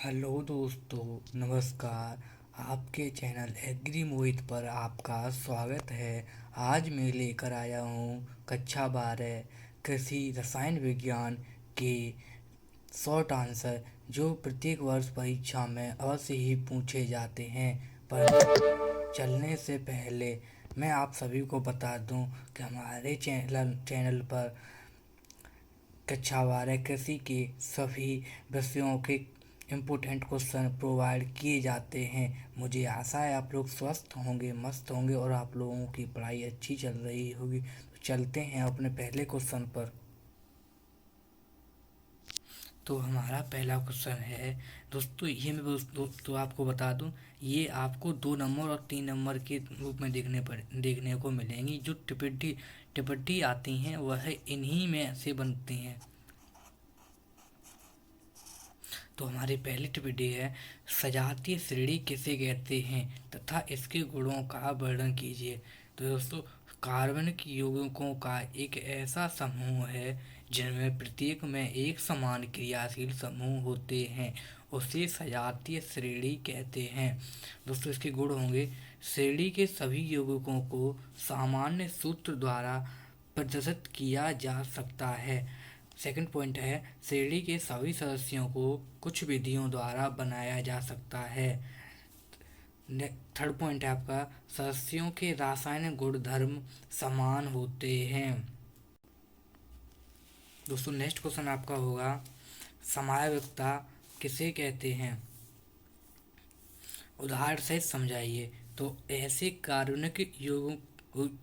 Hello दोस्तों, नमस्कार। आपके चैनल एग्री मोहित पर आपका स्वागत है। आज मैं लेकर आया हूँ कक्षा 12 कृषि रसायन विज्ञान के शॉर्ट आंसर, जो प्रत्येक वर्ष परीक्षा में अवश्य ही पूछे जाते हैं। पर चलने से पहले मैं आप सभी को बता दूं कि हमारे चैनल पर कक्षा 12 कृषि के सभी विषयों के इम्पोर्टेंट क्वेश्चन प्रोवाइड किए जाते हैं। मुझे आशा है आप लोग स्वस्थ होंगे, मस्त होंगे और आप लोगों की पढ़ाई अच्छी चल रही होगी। तो चलते हैं अपने पहले क्वेश्चन पर। तो हमारा पहला क्वेश्चन है दोस्तों, ये मैं दोस्तों आपको बता दूं, ये आपको 2 नंबर और 3 नंबर के रूप में देखने को मिलेंगी। जो टिप्पणी टिप्पणी आती हैं वह इन्हीं में से बनती हैं। तो हमारी पहली टिप्पणी है, सजातीय श्रेणी किसे कहते हैं तथा इसके गुणों का वर्णन कीजिए। तो दोस्तों, कार्बनिक यौगिकों का एक ऐसा समूह है जिनमें प्रत्येक में एक समान क्रियाशील समूह होते हैं, उसे सजातीय श्रेणी कहते हैं। दोस्तों, इसके गुण होंगे, श्रेणी के सभी यौगिकों को सामान्य सूत्र द्वारा प्रदर्शित किया जा सकता है। सेकंड पॉइंट है, श्रेणी के सभी सदस्यों को कुछ विधियों द्वारा बनाया जा सकता है। थर्ड पॉइंट है आपका, सदस्यों के रासायनिक गुणधर्म समान होते हैं। दोस्तों, नेक्स्ट क्वेश्चन आपका होगा, समयावकता किसे कहते हैं, उदाहरण सहित समझाइए। तो ऐसे कार्बनिक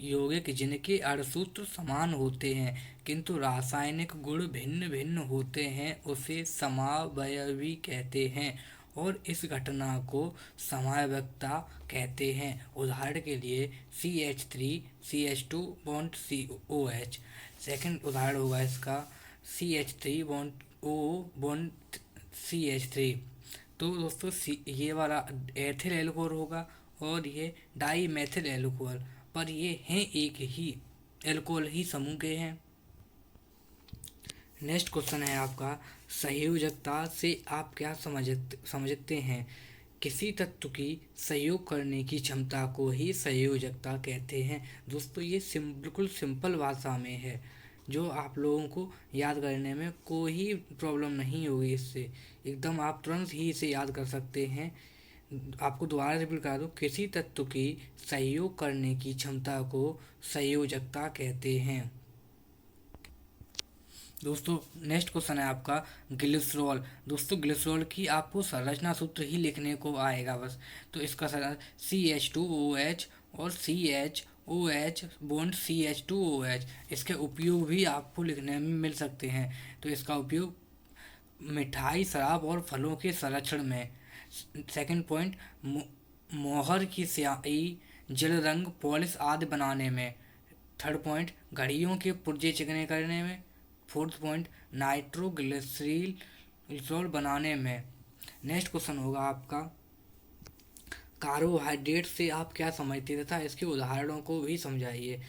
यौगिक जिनके अणुसूत्र समान होते हैं किंतु रासायनिक गुण भिन्न भिन्न होते हैं उसे समावयवी कहते हैं, और इस घटना को समयावकता कहते हैं। उदाहरण के लिए CH3 CH2 bond COH। Second उदाहरण होगा इसका, CH3 bond O bond CH3। तो दोस्तों, ये वाला एथिल एल्कोहल होगा और ये डाई मेथिल एल्कोहल, पर ये हैं एक ही एल्कोहल ही समूह के हैं। नेक्स्ट क्वेश्चन है आपका, संयोजकता से आप क्या समझते हैं। किसी तत्व की सहयोग करने की क्षमता को ही संयोजकता कहते हैं। दोस्तों, ये बिल्कुल सिंपल भाषा में है, जो आप लोगों को याद करने में कोई प्रॉब्लम नहीं होगी। इससे एकदम आप तुरंत ही इसे याद कर सकते हैं। आपको दोबारा रिपीट करा दूँ, किसी तत्व की सहयोग करने की क्षमता को संयोजकता कहते हैं। दोस्तों, नेक्स्ट क्वेश्चन है आपका, ग्लिसरॉल। दोस्तों, ग्लिसरॉल की आपको संरचना सूत्र ही लिखने को आएगा बस। तो इसका CH2OH और CHOH बॉन्ड CH2OH, इसके उपयोग भी आपको लिखने में मिल सकते हैं। तो इसका उपयोग मिठाई, शराब और फलों के संरक्षण में। सेकंड पॉइंट, मोहर की स्याही, जल रंग, पॉलिश आदि बनाने में। थर्ड पॉइंट, घड़ियों के पुर्जे चिकने करने में। फोर्थ पॉइंट, नाइट्रोग्लिसरील बनाने में। नेक्स्ट क्वेश्चन होगा आपका, कार्बोहाइड्रेट से आप क्या समझते हैं तथा इसके उदाहरणों को भी समझाइए।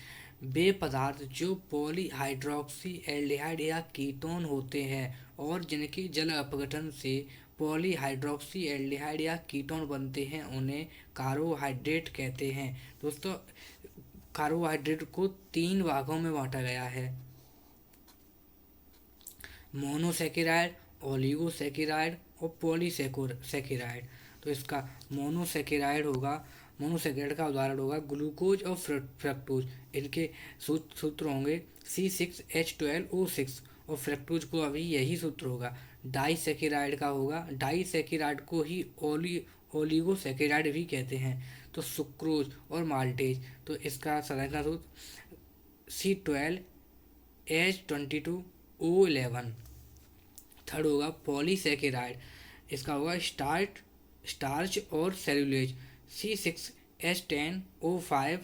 वे पदार्थ जो पॉलीहाइड्रोक्सी एल्डिहाइड या कीटोन होते हैं और जिनके जल अपघटन से पॉलीहाइड्रोक्सी एल्डिहाइड या कीटोन बनते हैं उन्हें कार्बोहाइड्रेट कहते हैं। दोस्तों, कार्बोहाइड्रेट को 3 भागों में बांटा गया है, मोनोसेकेराइड, ओलिगोसेकेराइड और पॉलीसेकेराइड। तो इसका मोनोसेकेराइड होगा, मोनोसेकेराइड का उदाहरण होगा ग्लूकोज और फ्रक्टोज। इनके सूत्र होंगे C6H12O6, और फ्रक्टोज को अभी यही सूत्र होगा। डाइसेकेराइड का होगा, डाइसेकेराइड को ही ओलिगोसेकेराइड भी कहते हैं। तो सुक्रोज और माल्टेज, तो इसका संरचना सूत्र C12H22O11। थर्ड होगा पॉलीसेकेराइड, इसका होगा स्टार्च और सेलुलोज, C6H10O5,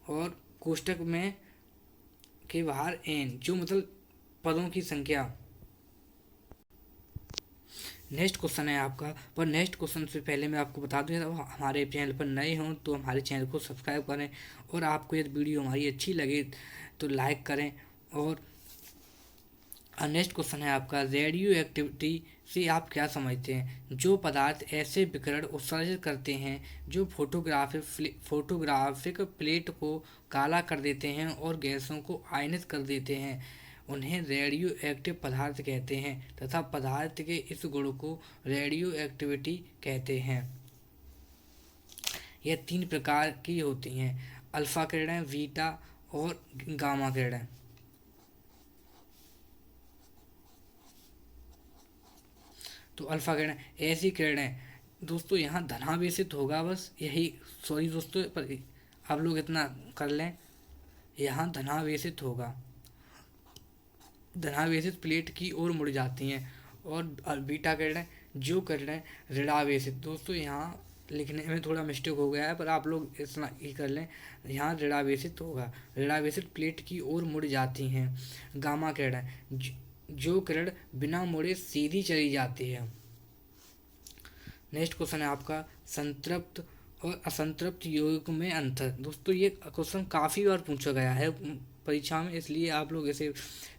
और कोष्टक में के बाहर N, जो मतलब पदों की संख्या। नेक्स्ट क्वेश्चन है आपका, पर नेक्स्ट क्वेश्चन से पहले मैं आपको बता दूं, तो हमारे चैनल पर नए हों तो हमारे चैनल को सब्सक्राइब करें, और आपको यदि वीडियो हमारी अच्छी लगे तो लाइक करें, और नेक्स्ट क्वेश्चन है आपका, रेडियो एक्टिविटी से आप क्या समझते हैं? जो पदार्थ ऐसे विकिरण उत्सर्जित करते हैं जो फोटोग्राफिक प्लेट को काला कर देते हैं और गैसों को आयनित कर देते हैं, उन्हें रेडियो एक्टिव पदार्थ कहते हैं तथा पदार्थ के इस गुण को रेडियो एक्टिविटी कहते हैं। यह 3 प्रकार की होती हैं, अल्फा किरणें, बीटा और गामा किरणें। तो अल्फा किरणें ऐसी किरणें दोस्तों, यहाँ धनावेशित होगा, बस यही, सॉरी दोस्तों, पर आप लोग इतना कर लें, यहाँ धनावेशित होगा, धनावेशित प्लेट की ओर मुड़ जाती हैं। और बीटा किरणें, जो किरणें ऋणावेशित, दोस्तों यहाँ लिखने में थोड़ा मिस्टेक हो गया है, पर आप लोग इतना ही कर लें, यहाँ ऋणावेशित होगा, ऋणावेशित प्लेट की ओर मुड़ जाती हैं। गामा किरणें, जो किरण बिना मुड़े सीधी चली जाती है। नेक्स्ट क्वेश्चन है आपका, संतृप्त और असंतृप्त यौगिक में अंतर। दोस्तों ये क्वेश्चन काफ़ी बार पूछा गया है परीक्षा में, इसलिए आप लोग इसे,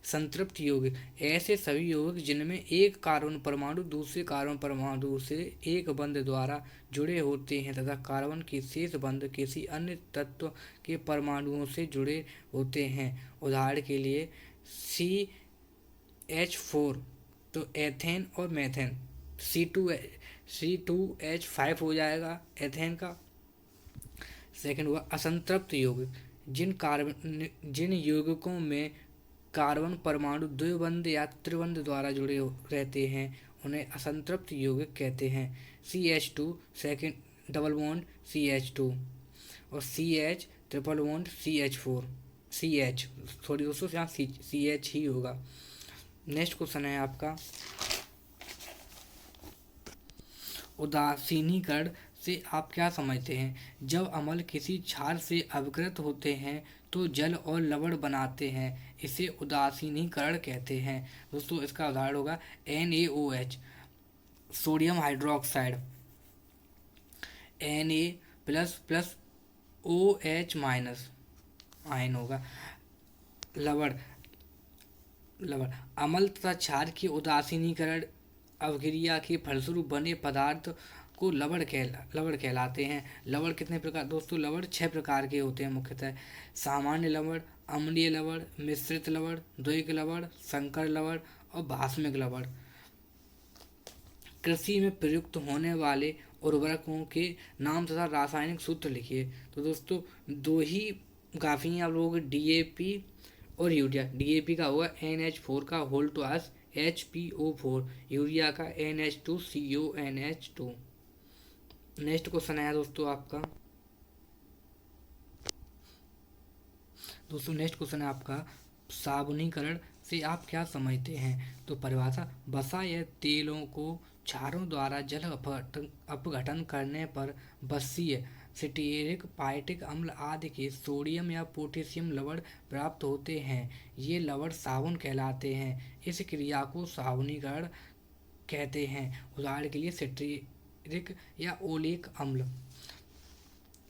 संतृप्त यौगिक ऐसे सभी यौगिक जिनमें एक कार्बन परमाणु दूसरे कार्बन परमाणु से एक बंध द्वारा जुड़े होते हैं तथा कार्बन के शेष बंध किसी अन्य तत्व के परमाणुओं से जुड़े होते हैं। उदाहरण के लिए CH4, तो एथेन और मेथेन, C2H5 हो जाएगा एथेन का। सेकंड हुआ असंतृप्त यौगिक, जिन यौगिकों में कार्बन परमाणु द्विबंध या त्रिबंध द्वारा जुड़े रहते हैं उन्हें असंतृप्त यौगिक कहते हैं। CH2 second double bond CH2 और CH triple bond CH4, CH, sorry दोस्तों यहाँ CH ही होगा। नेक्स्ट क्वेश्चन है आपका, उदासीनीकरण से आप क्या समझते हैं? जब अम्ल किसी क्षार से अवकृत होते हैं तो जल और लवण बनाते हैं, इसे उदासीनीकरण कहते हैं। दोस्तों इसका उदाहरण होगा NaOH, sodium hydroxide, Na++OH- ion होगा। लवण, अम्ल तथा क्षार के उदासीनीकरण अवक्रिया के फलस्वरूप बने पदार्थ को लवण कहलाते हैं। लवण कितने प्रकार, दोस्तों लवण 6 प्रकार के होते हैं मुख्यतः, सामान्य लवण, अम्लीय लवण, मिश्रित लवण, द्विक लवण, संकर लवण और भास्मिक लवण। कृषि में प्रयुक्त होने वाले उर्वरकों के नाम तथा रासायनिक सूत्र लिखिए। तो दोस्तों 2 ही काफ़ी हैं आप लोगों को, DAP और यूरिया। DAP का होगा NH4 का होल टॉस HPO4, यूरिया का NH2CONH2। नेक्स्ट क्वेश्चन है दोस्तों आपका, साबुनीकरण से आप क्या समझते हैं? तो परिभाषा, वसा या तेलों को क्षारों द्वारा जल अपघटन करने पर बसीय, सिटेरिक, फाइटिक अम्ल आदि के सोडियम या पोटेशियम लवण प्राप्त होते हैं। ये लवण साबुन कहलाते हैं। इस क्रिया को साबुनीकरण कहते हैं। उदाहरण के लिए सिट्रिक या ओलिक अम्ल।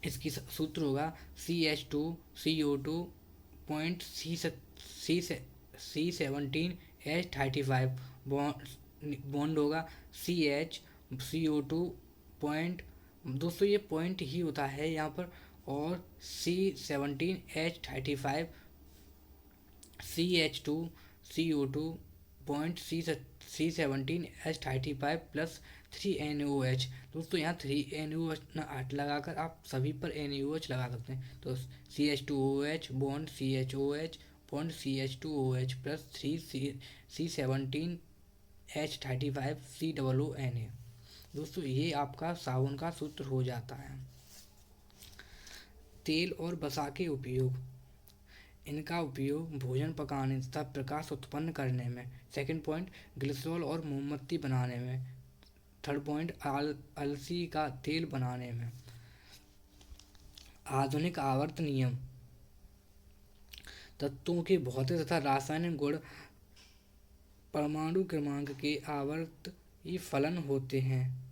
इसकी सूत्र होगा CH2CO2.C17H35, बॉन्ड होगा CH CO2 दोस्तों ये पॉइंट ही होता है यहाँ पर, और C17H35 CH2CO2.C17H35 प्लस 3NOH। दोस्तों यहाँ 3NOH ना हट लगाकर आप सभी पर NaOH लगा सकते हैं। तो CH2OH bond CHOH bond CH2OH plus 3C17H35 COONA। दोस्तों ये आपका साबुन का सूत्र हो जाता है। तेल और वसा के उपयोग, इनका उपयोग भोजन पकाने तथा प्रकाश उत्पन्न करने में। सेकंड पॉइंट, ग्लिसरॉल और मोमबत्ती बनाने में। थर्ड पॉइंट, अलसी का तेल बनाने में। आधुनिक आवर्त नियम, तत्वों के भौतिक तथा रासायनिक गुण परमाणु क्रमांक के आवर्त ही फलन होते हैं।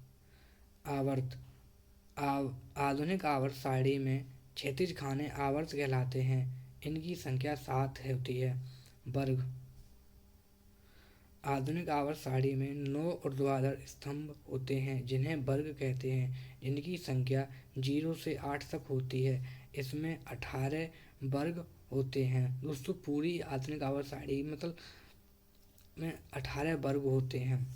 आधुनिक आवर्त सारणी में क्षैतिज खाने आवर्त कहलाते हैं। इनकी संख्या 7 होती है। वर्ग, आधुनिक आवर्त सारणी में 9 ऊर्ध्वाधर स्तंभ होते हैं जिन्हें वर्ग कहते हैं, जिनकी संख्या 0 से 8 तक होती है। इसमें 18 वर्ग होते हैं। दोस्तों पूरी आधुनिक आवर्त सारणी मतलब में 18 वर्ग होते हैं।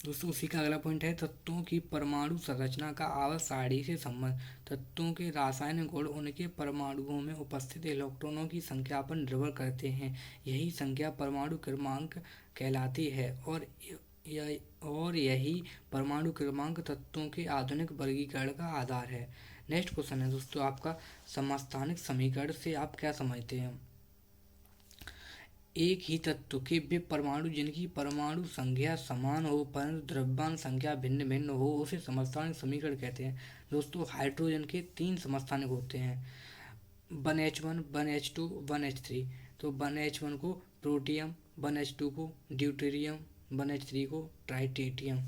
दोस्तों उसी का अगला पॉइंट है तत्वों की परमाणु संरचना का आवर्त सारणी से संबंध। तत्वों के रासायनिक गुण उनके परमाणुओं में उपस्थित इलेक्ट्रॉनों की संख्या पर निर्भर करते हैं। यही संख्या परमाणु क्रमांक कहलाती है और यही परमाणु क्रमांक तत्वों के आधुनिक वर्गीकरण का आधार है। नेक्स्ट क्वेश्चन है दोस्तों आपका, समस्थानिक समीकरण से आप क्या समझते हैं? एक ही तत्व के वे परमाणु जिनकी परमाणु संख्या समान हो परंतु द्रव्यमान संख्या भिन्न भिन्न हो उसे समस्थानिक समीकरण कहते हैं। दोस्तों हाइड्रोजन के 3 समस्थानिक होते हैं, 1H1, 1H2, 1H3। तो 1H1 को प्रोटियम, 1H2 को ड्यूटेरियम, 1H3 को ट्राइटिटियम।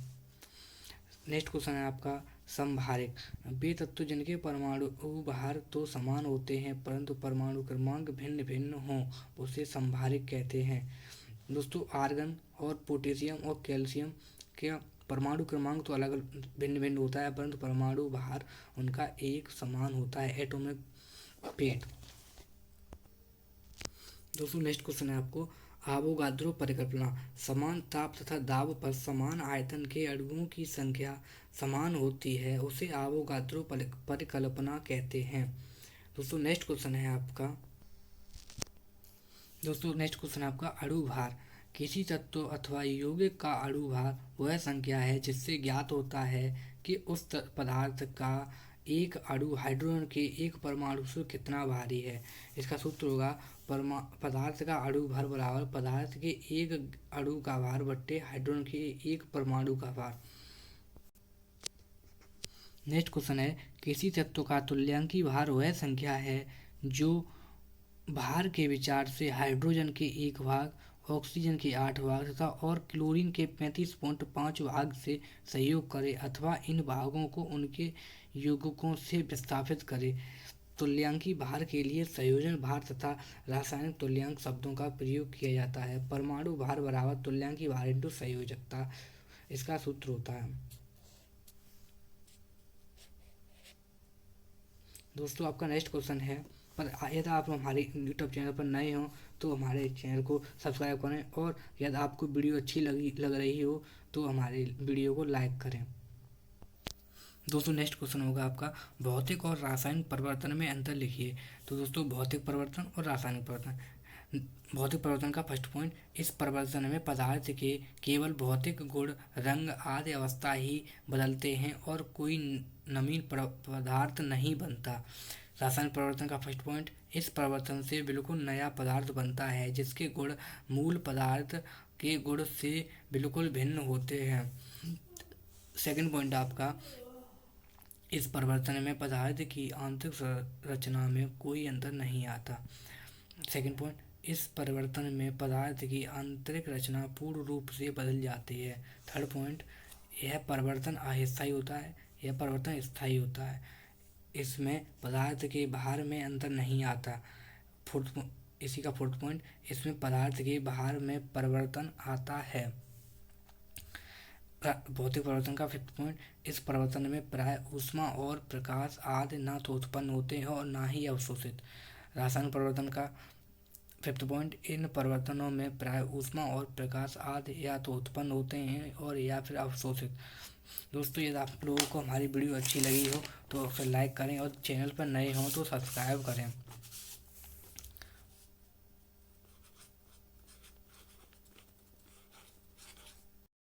नेक्स्ट क्वेश्चन है आपका, समभारिक। वे तत्व जिनके परमाणु भार तो समान होते हैं परंतु परमाणु क्रमांक भिन्न भिन्न हों उसे समभारिक कहते हैं। दोस्तों आर्गन और पोटेशियम और कैल्शियम के परमाणु क्रमांक तो अलग भिन्न भिन्न होता है परंतु परमाणु भार उनका एक समान होता है, एटॉमिक वेट। दोस्तों नेक्स्ट क्वेश्चन है आपको, आवोगाद्रो परिकल्पना। समान ताप तथा दाब पर समान आयतन के अणुओं की संख्या समान होती है उसे आवोगाद्रो परिकल्पना कहते हैं। दोस्तों नेक्स्ट क्वेश्चन है आपका अणु भार। किसी तत्व अथवा यौगिक का अणु भार वह संख्या है जिससे ज्ञात होता है कि उस पदार्थ का एक अणु हाइड्रोजन के एक परमाणु से कितना भारी है। इसका सूत्र होगा पदार्थ का अणु भार बराबर पदार्थ के एक अणु का भार बट्टे हाइड्रोजन के एक परमाणु का भार। नेक्स्ट क्वेश्चन है, किसी तत्व का तुल्यांकी भार वह संख्या है जो भार के विचार से हाइड्रोजन के 1 भाग, ऑक्सीजन के 8 भाग तथा और क्लोरीन के 35.5 भाग से सहयोग करे अथवा इन भागों को उनके यौगिकों से विस्थापित करे। तुल्यांकी भार के लिए संयोजन भार तथा रासायनिक तुल्यांक शब्दों का प्रयोग किया जाता है। परमाणु भार बराबर तुल्यांकी भार इंटू संयोजकता, इसका सूत्र होता है। दोस्तों आपका नेक्स्ट क्वेश्चन है, पर यदि आप हमारे यूट्यूब चैनल पर नए हो तो हमारे चैनल को सब्सक्राइब करें और यदि आपको वीडियो अच्छी लग रही हो तो हमारे वीडियो को लाइक करें। दोस्तों नेक्स्ट क्वेश्चन होगा आपका, भौतिक और रासायनिक परिवर्तन में अंतर लिखिए। तो दोस्तों भौतिक परिवर्तन और रासायनिक परिवर्तन। भौतिक परिवर्तन का फर्स्ट पॉइंट, इस परिवर्तन में पदार्थ के केवल भौतिक गुण, रंग आदि अवस्था ही बदलते हैं और कोई नवीन पदार्थ नहीं बनता। रासायनिक परिवर्तन का फर्स्ट पॉइंट, इस परिवर्तन से बिल्कुल नया पदार्थ बनता है जिसके गुण मूल पदार्थ के गुण से बिल्कुल भिन्न होते हैं। सेकंड पॉइंट आपका, इस परिवर्तन में पदार्थ की आंतरिक संरचना में कोई अंतर नहीं आता। सेकंड पॉइंट, इस परिवर्तन में पदार्थ की आंतरिक रचना पूर्ण रूप से बदल जाती है। थर्ड पॉइंट, यह परिवर्तन अस्थायी होता है, यह परिवर्तन स्थायी होता है। इसमें पदार्थ के भार में अंतर नहीं आता। इसी का फोर्थ पॉइंट, इसमें पदार्थ के भार में परिवर्तन आता है। भौतिक परिवर्तन का फिफ्थ पॉइंट, इस परिवर्तन में प्राय ऊष्मा और प्रकाश आदि न तो उत्पन्न होते हैं और न ही अवशोषित। रासायनिक परिवर्तन का फिफ्थ पॉइंट, इन परिवर्तनों में प्राय ऊष्मा और प्रकाश आदि या तो उत्पन्न होते हैं और या फिर अवशोषित। दोस्तों यदि आप लोगों को हमारी वीडियो अच्छी लगी हो तो उसे लाइक करें और चैनल पर नए हों तो सब्सक्राइब करें।